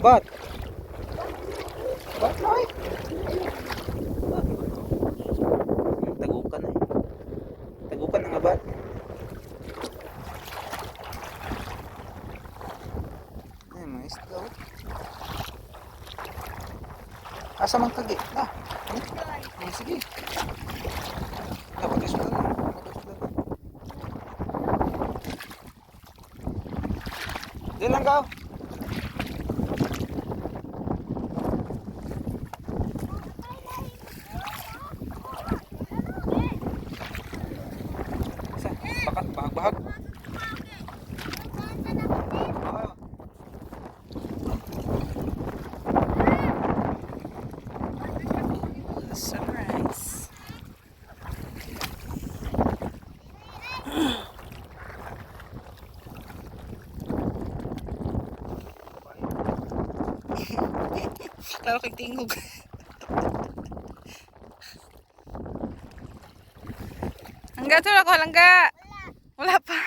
Bat. Bat na eh. Tagukan na eh. Tagukan na nga bat. Ay, mga isda. Asa mang tagi? Na. Ay, sige. Dapat isda na. Di lang ka. Bahag-bahag. Sunrise. Lalo kay tingog. Langga to ako, langga. Wala pa.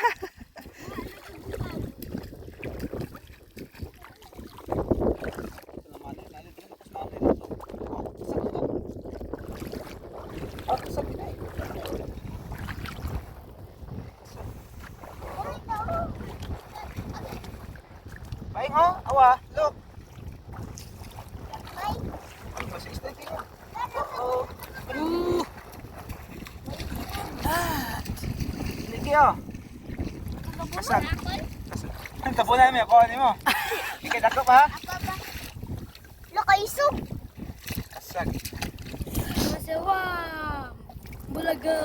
Baing ho, awa, look. Liki oh. Kasag. Ang tapunan mo, kuha mo. Ikay dako pa ha? Nakaisog. Kasag. Masawa. Bulaga.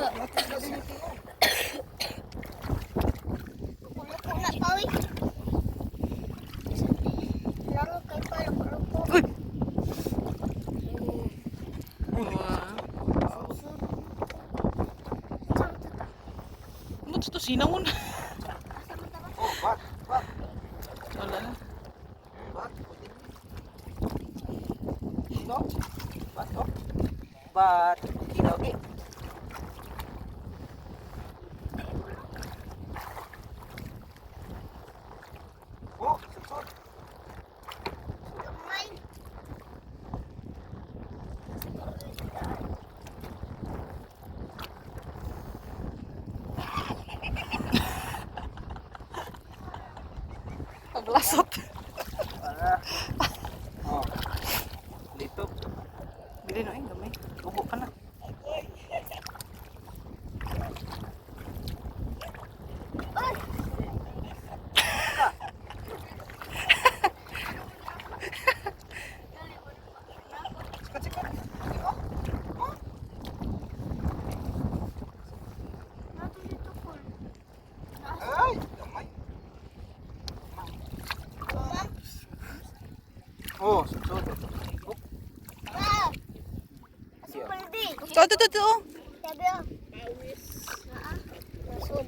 Luko na pawi. Lang kay paluko. Ano to sinawon? Oh, bat, bat. Wala na. Bat. Ito? Bat oh. Bat. Kinaw eh. Oh, susod. Gamay. Paglasot. Oh. Dito. Bili na yung gamay. Ubo ka na. Sikat, sikat. Nato dito ko. Ay, gamay. Oh, susod. Oh, Ah. Asupaldi. To. Sabi oh. Nasod.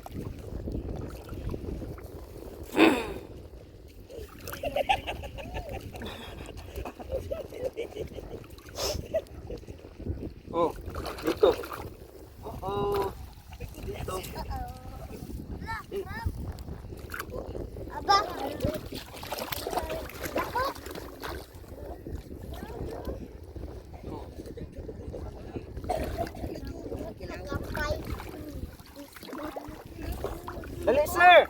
oh, dito. Oh, dito. Aba. Dako. Kinakapay. Dali, sir.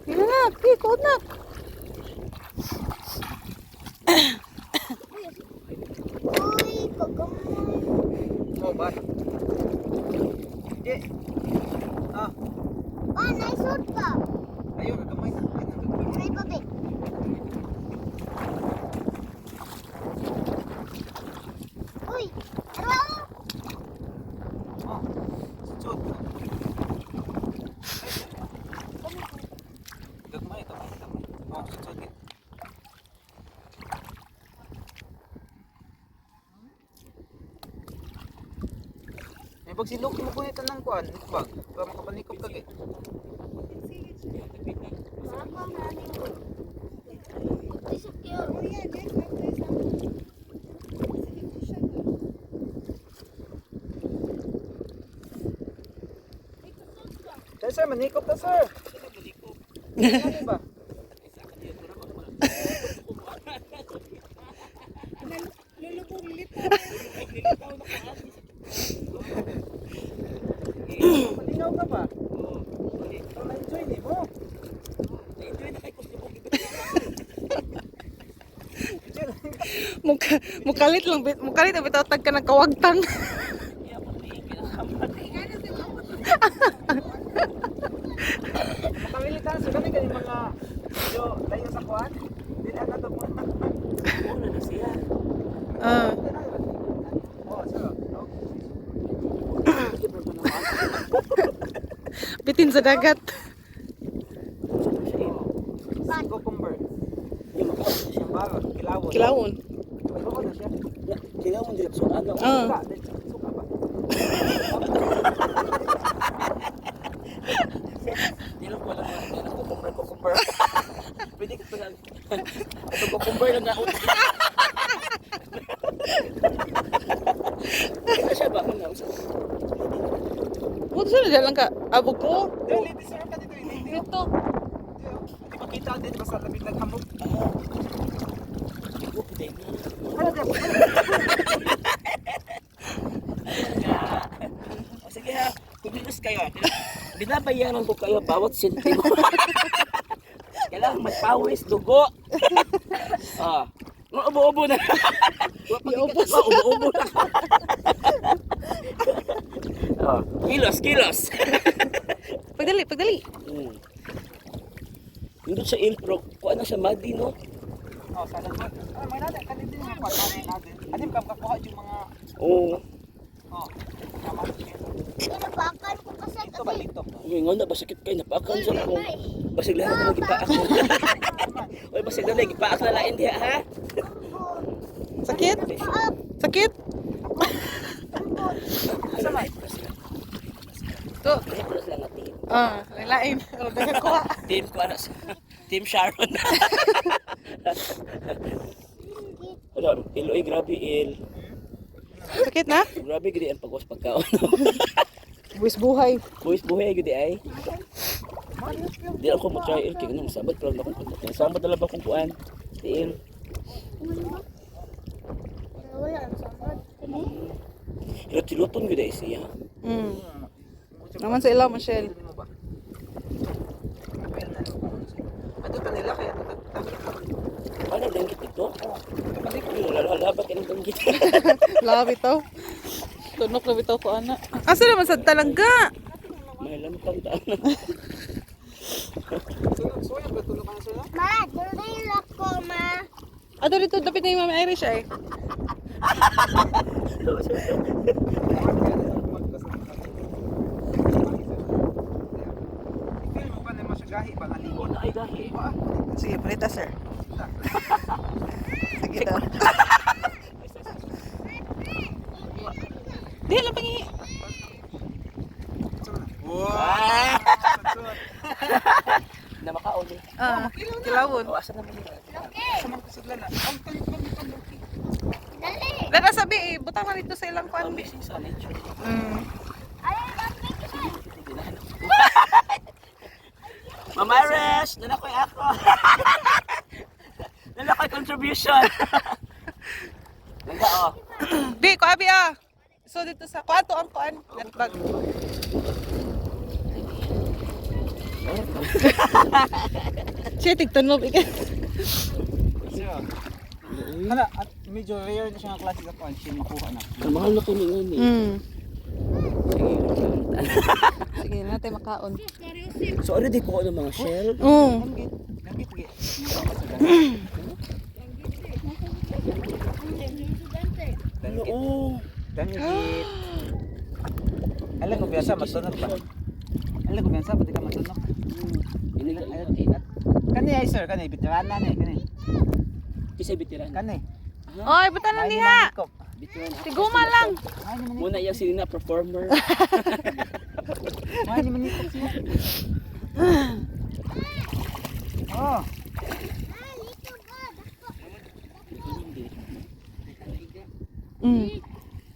Bili na. Ikot na. Uy, kagamay. Oh, bat. Hindi. Ah, Ah, naisod ka. ayun, gamay. Ay, babe. Uy, tara. Oh, susod. Gamay, gamay, gamay. Oh, susod. May pagsilok mo po nito ng kuan, bag. Para makapanikop ka gay. Isok yun. sir, manikop na sir. Ano ba? Malingaw ka ba? Na-enjoy ni mo. Mukalit lang, mukalit ang bitaw tag ka ng kawagtang. Makamilitan, so kami kaning mga medyo layo sa kuhan. Dili na to mo. Muna na siya. Oh, sir. Bitin sa dagat. Cucumber. Yung makakita siya ba? Kilawon. Kilawon. Ano na siya? Kilawon dito sa ano. Suka ba? Dilo ko lang kukumper. Pwede ka lang. Ito kukumper lang ako. Ito siya ba ako na usap. Buto sila lang ka. Abog ko. Lady sir ka dito. Lady. Ito. Hindi makita din basta labit ng hamog. Iko puti. Sige ha, kumilos kayo. Binabayaran ko kayo bawat sentimo. Kailangan magpawis, dugo. Ubo-ubo na. Ubo-ubo na. Kilos. Pagdali. Nandun sa Ilpro, kuha na sa Madi, no? Oh, sana ba? May natin kanito yung kuha natin. Ano yung kakuha yung mga Oo. oh, tama. Inabakan ko kasi Ito ba dito? Ngayon na, basakit kayo, napakan sa ako. Basig lang na gipaak mo. Oy, basig lang na gipaak na lain diha, ha? Sakit? Sakit? Asa ba? To. Plus lang natin. Lain. Ano dagat ko? Team ko ano, Team Sharon. Ano, Iloy, grabe il. Sakit na? Grabe gidi ang pagwas pagkaon. Buwis buhay. Boys, buhay gidi ay. Di ako mo try il kay ganun sabat pa lang akong kunta. Sabat na lang akong kuan. Il. wala ang samad. Ilo tiluton gidi ay siya. Naman sa ilaw, Michelle. Ato kanila kaya ito. Ano danggit ito? Lalaba ka ng danggit. Labi to. Tunok na bitaw ko, ana. Asa naman sa talangga? May lamang taan. So yan ba tulog ka na sila? Ma, dulil ako, ma. Ato dito, dapit na yung Mami Irish ay. Feel mo ba na masyagahi ba naligo na? Ay gahi. Sige, punita sir. Sige daw. Di, lang pangi. Wow! Na makaon eh. Kilawon. O asa naman nila? Sama ko sa lana. Ang tayo. Dali. Lala sabi, butang na dito sa ilang kwan. Amazing sa nature. Ay, dami. Mama Irish, nanakoy ako. Nanakoy contribution. Nanda oh. Bi, ko abi ah. So dito sa kwarto ang kuan. Netbag. Siya tigtunog ikan. Hala, at medyo rare na siya ng klase sa kwan. Siya makuha na. Mahal na ko ni ngani. Sige, natin makaon. So ano di ko ng mga shell? Ganggit. Ganggit. Ano oh. Ganggit. Alam ko biasa matunog ba? Alam ko biasa pati ka matunog. Ini Kani ay sir, kani bitiran na ni, kani. Kisay bitiran. Kani. Oy, buta na diha. Bitiran. Tiguma lang. Muna yung sila performer. Ay, ni manikot siya. Oh.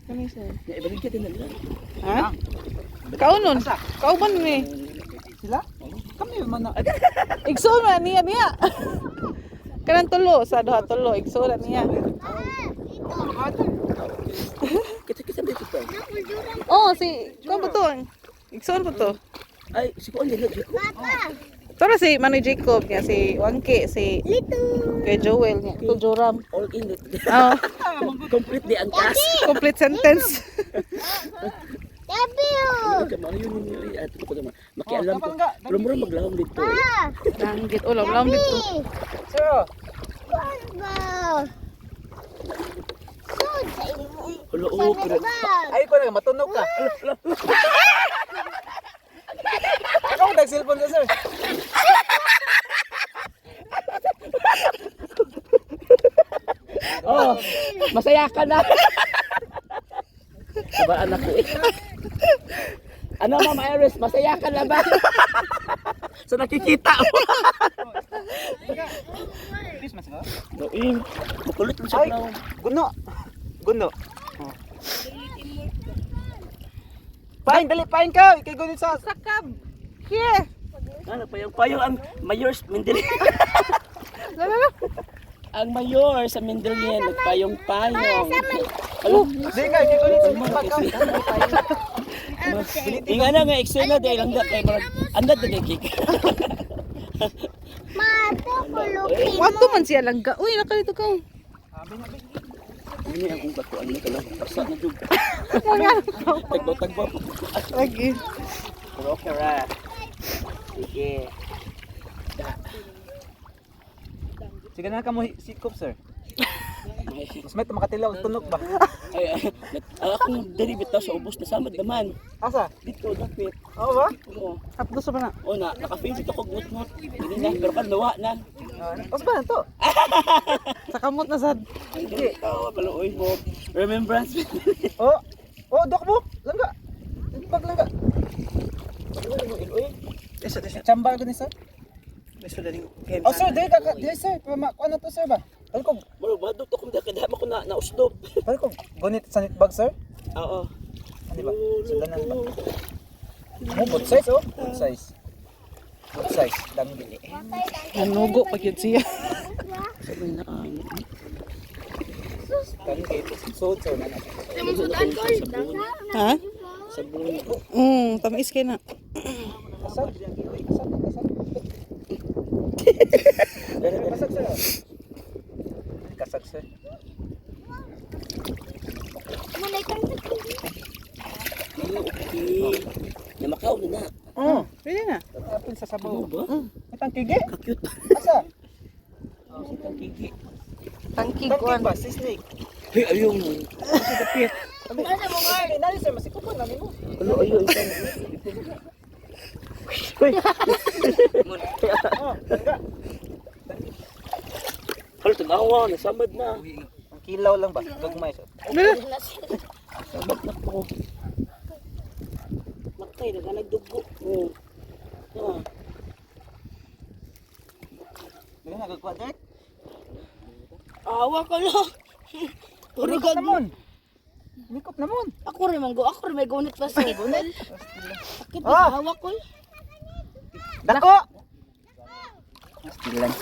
Kani sir. Na ibalik ka din nila. Ha? Kaunon. Kauban ni. Igsul man na. Igsoon man niya. Kanang tulo sa duha tulo igsoon na niya. Kita dito pa. Oh, si kuan ba to? Igsoon po to. Ay, si Kuan dili. Papa. Tara si Manny Jacob niya, si Wangke, si kay Joel niya, to Joram. All in it. Oh, Complete di ang cast. complete sentence. Yabi Kamao yun yun. At ko naman. Makialam ko. Pero mura maglahom dito. Danggit ulam lam dito. Sir, Papa. Sud sa imo. Hello, oh, pero ay ko na matunog ka. Ako nag-cellphone ka, sir. oh, masaya ka na. Sabaan ako eh. Ano Ma'am Iris, masaya ka na ba? Sa nakikita mo. Christmas ka? Noim, makulit mo siya Ay, na. guno. Guno. Oh. Pain, dali, pain ka. Ikay gunit sa... Sakab. Here. Ano, payong-payong ang mayor sa Mindelian. Lala. Ang mayor sa Mindelian, nagpayong-payong. Hello? Di ka, ikay gunit sa pag ka. Inga na nga, eksena dahil hanggat kay Marag. Hanggat na kay Kik. Mato ko lupi. Wato man siya langga. Uy, nakalito ka. Ini ang bato ano ka lang. Pasa na jug. Tagbaw-tagbaw. Lagi. Pero okay ra. Sige. Sige na ka mo sikop, sir. Mas may makatilaw, tunog ba? Ay, akong diri bitaw sa ubos na samad naman. Asa? Dito dapit. Oo ba? Oo. Hapdo sa mana. Oh na, naka-face ito ko gut-gut. Hindi na, pero kan nawa na. Pas ba na to? Sa kamot na sad. Hindi. Oh, paluoy mo. Remembrance. Oh, oh, dok mo. Langga. Pag langga. Chamba ko ni sir. Oh, sir, di ka, di sir. Ano to, sir ba? Ano ko, Bro, badot ako kadama ko na usdop. ano ko, gunit sa bag, sir? Oo. Ano ba? Sudanan ba? Oh, good size, oh. Good size. Good size. Dami dili. Nanugo pa gyud siya. Sabi na ang Dami kayo. Suot, sir. sabon. Ha? Sabon. Tamis kay na. Kasag. Kasag. Kasag. Kasag, sir. Kasag, sir. Manay kang Okay. Namakaw na na. Oh, Pwede na. tapin sa sabaw. Ano ba? Itang kigi. Kakute. Asa? Si Kangkigi. Tangkig Itang kuan. kig ba? Si Snake. Hey, ayun. Si Dapit. Ano mo nga? Nani, sir. Masikupan namin mo. Ano, ayun. Hoy. Oh, langga. Halo, tagawa. Nasamad na. Ang kilaw lang ba? Gagmay, sir. Sabag na po. Matay, nagdugo. Oo. Ah. Dili na gagwa, Jack. Awa ka lang. Nikot namon. Nikot namon. Ako rin manggo, ako rin may gunit pa sa gunit. Akit Ah! hawak ko. Dako! Stilan.